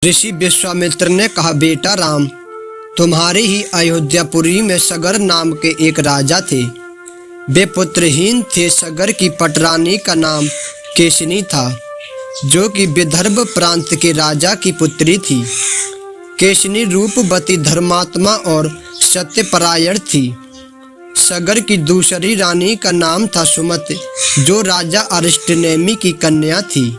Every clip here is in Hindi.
ऋषि विश्वामित्र ने कहा, बेटा राम, तुम्हारे ही अयोध्यापुरी में सगर नाम के एक राजा थे। वे पुत्रहीन थे। सगर की पटरानी का नाम केशिनी था, जो कि विदर्भ प्रांत के राजा की पुत्री थी। केशिनी रूपवती, धर्मात्मा और सत्यपरायण थी। सगर की दूसरी रानी का नाम था सुमति, जो राजा अरिष्टनेमि की कन्या थी।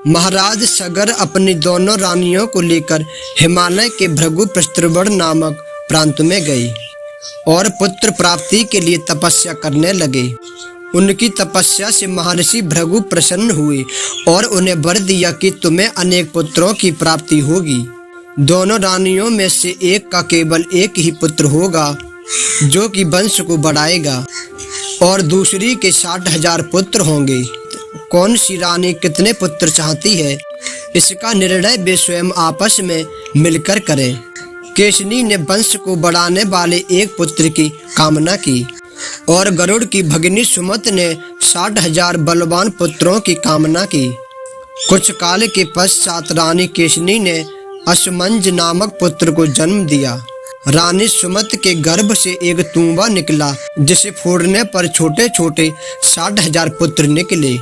महाराज सगर अपनी दोनों रानियों को लेकर हिमालय के भृगु प्रस्त्रवण नामक प्रांत में गए और पुत्र प्राप्ति के लिए तपस्या करने लगे। उनकी तपस्या से महर्षि भृगु प्रसन्न हुए और उन्हें वर दिया कि तुम्हें अनेक पुत्रों की प्राप्ति होगी। दोनों रानियों में से एक का केवल एक ही पुत्र होगा, जो कि वंश को बढ़ाएगा, और दूसरी के 60,000 पुत्र होंगे। कौन सी रानी कितने पुत्र चाहती है, इसका निर्णय वे स्वयं आपस में मिलकर करें। केशिनी ने वंश को बढ़ाने वाले एक पुत्र की कामना की और गरुड़ की भगिनी सुमति ने 60,000 बलवान पुत्रों की कामना की। कुछ काल के पश्चात रानी केशिनी ने असमंज नामक पुत्र को जन्म दिया। रानी सुमति के गर्भ से एक तूंबा निकला, जिसे फोड़ने पर छोटे छोटे 60,000 पुत्र निकले।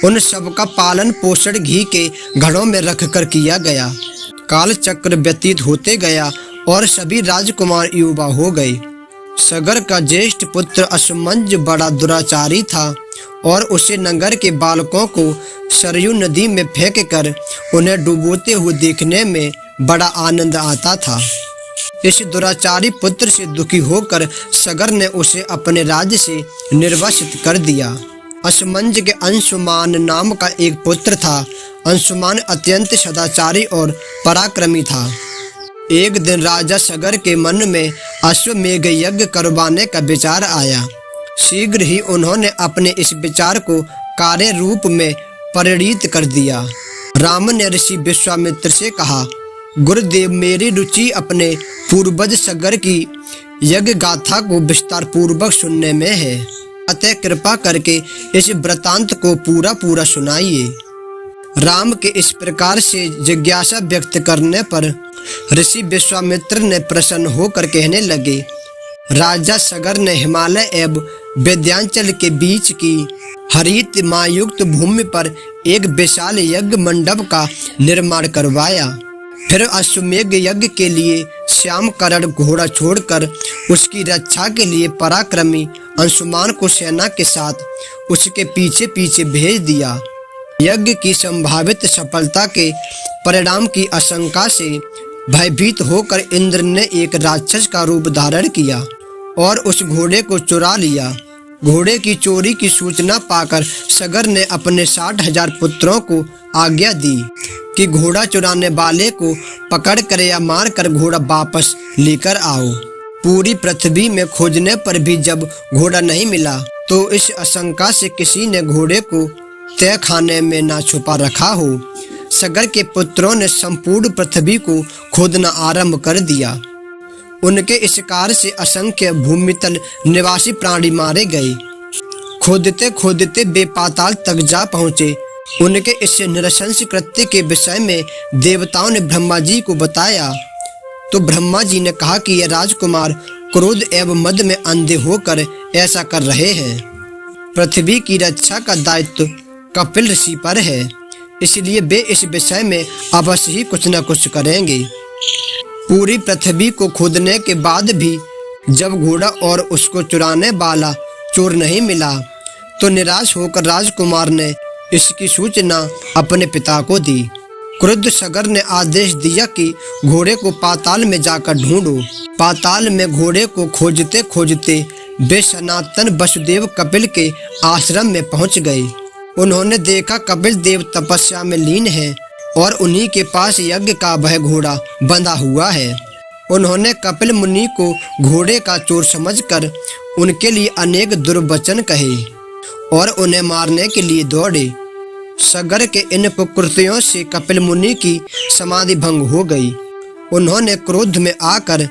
उन सब का पालन पोषण घी के घड़ों में रखकर किया गया। काल चक्र व्यतीत होते गया और सभी राजकुमार युवा हो गए। सगर का ज्येष्ठ पुत्र असमंज बड़ा दुराचारी था और उसे नगर के बालकों को सरयू नदी में फेंक कर उन्हें डुबोते हुए देखने में बड़ा आनंद आता था। इस दुराचारी पुत्र से दुखी होकर सगर ने उसे अपने राज्य से निर्वासित कर दिया। असमंज के अंशुमान नाम का एक पुत्र था। अंशुमान अत्यंत सदाचारी और पराक्रमी था। एक दिन राजा सगर के मन में अश्वमेघ यज्ञ करवाने का विचार आया। शीघ्र ही उन्होंने अपने इस विचार को कार्य रूप में परिणित कर दिया। राम ने ऋषि विश्वामित्र से कहा, गुरुदेव, मेरी रुचि अपने पूर्वज सगर की यज्ञ गाथा को विस्तार पूर्वक सुनने में है, अतः कृपा करके इस वृतांत को पूरा सुनाइए। राम के इस प्रकार से जिज्ञासा व्यक्त करने पर ऋषि विश्वामित्र ने प्रसन्न होकर कहने लगे, राजा सगर ने हिमालय एवं विंध्याचल के बीच की हरित मायुक्त भूमि पर एक विशाल यज्ञ मंडप का निर्माण करवाया। फिर अश्वमेघ यज्ञ के लिए श्याम करण घोड़ा छोड़कर उसकी रक्षा के लिए पराक्रमी अंशुमान को सेना के साथ उसके पीछे पीछे भेज दिया। यज्ञ की संभावित सफलता के परिणाम की आशंका से भयभीत होकर इंद्र ने एक राक्षस का रूप धारण किया और उस घोड़े को चुरा लिया। घोड़े की चोरी की सूचना पाकर सगर ने अपने 60,000 पुत्रों को आज्ञा दी कि घोड़ा चुराने वाले को पकड़ कर या मार कर घोड़ा वापस लेकर आओ। पूरी पृथ्वी में खोजने पर भी जब घोड़ा नहीं मिला, तो इस आशंका से किसी ने घोड़े को तय खाने में ना छुपा रखा हो। सगर के पुत्रों ने संपूर्ण पृथ्वी को खोदना आरंभ कर दिया। उनके इस कार्य से असंख्य भूमितल निवासी प्राणी मारे गए। खोदते खोदते वे पाताल तक जा पहुँचे। उनके इस नृशंस कृत्य के विषय में देवताओं ने ब्रह्मा जी को बताया, तो ब्रह्मा जी ने कहा कि यह राजकुमार क्रोध एवं मद में अंधे होकर ऐसा कर रहे हैं। पृथ्वी की रक्षा का दायित्व कपिल ऋषि पर है, इसलिए वे इस विषय में अवश्य ही कुछ न कुछ करेंगे। पूरी पृथ्वी को खोदने के बाद भी जब घोड़ा और उसको चुराने वाला चोर नहीं मिला, तो निराश होकर राजकुमार ने इसकी सूचना अपने पिता को दी। क्रुद्ध सगर ने आदेश दिया कि घोड़े को पाताल में जाकर ढूंढो। पाताल में घोड़े को खोजते खोजते वे सनातन वसुदेव कपिल के आश्रम में पहुंच गए। उन्होंने देखा कपिल देव तपस्या में लीन है और उन्हीं के पास यज्ञ का वह घोड़ा बंधा हुआ है। उन्होंने कपिल मुनि को घोड़े का चोर समझकर उनके लिए अनेक दुर्वचन कहे और उन्हें मारने के लिए दौड़े। सगर के इन कुकृत्यों से कपिल मुनि की समाधि भंग हो गई। उन्होंने क्रोध में आकर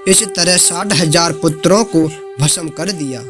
इस तरह 60,000 पुत्रों को भस्म कर दिया।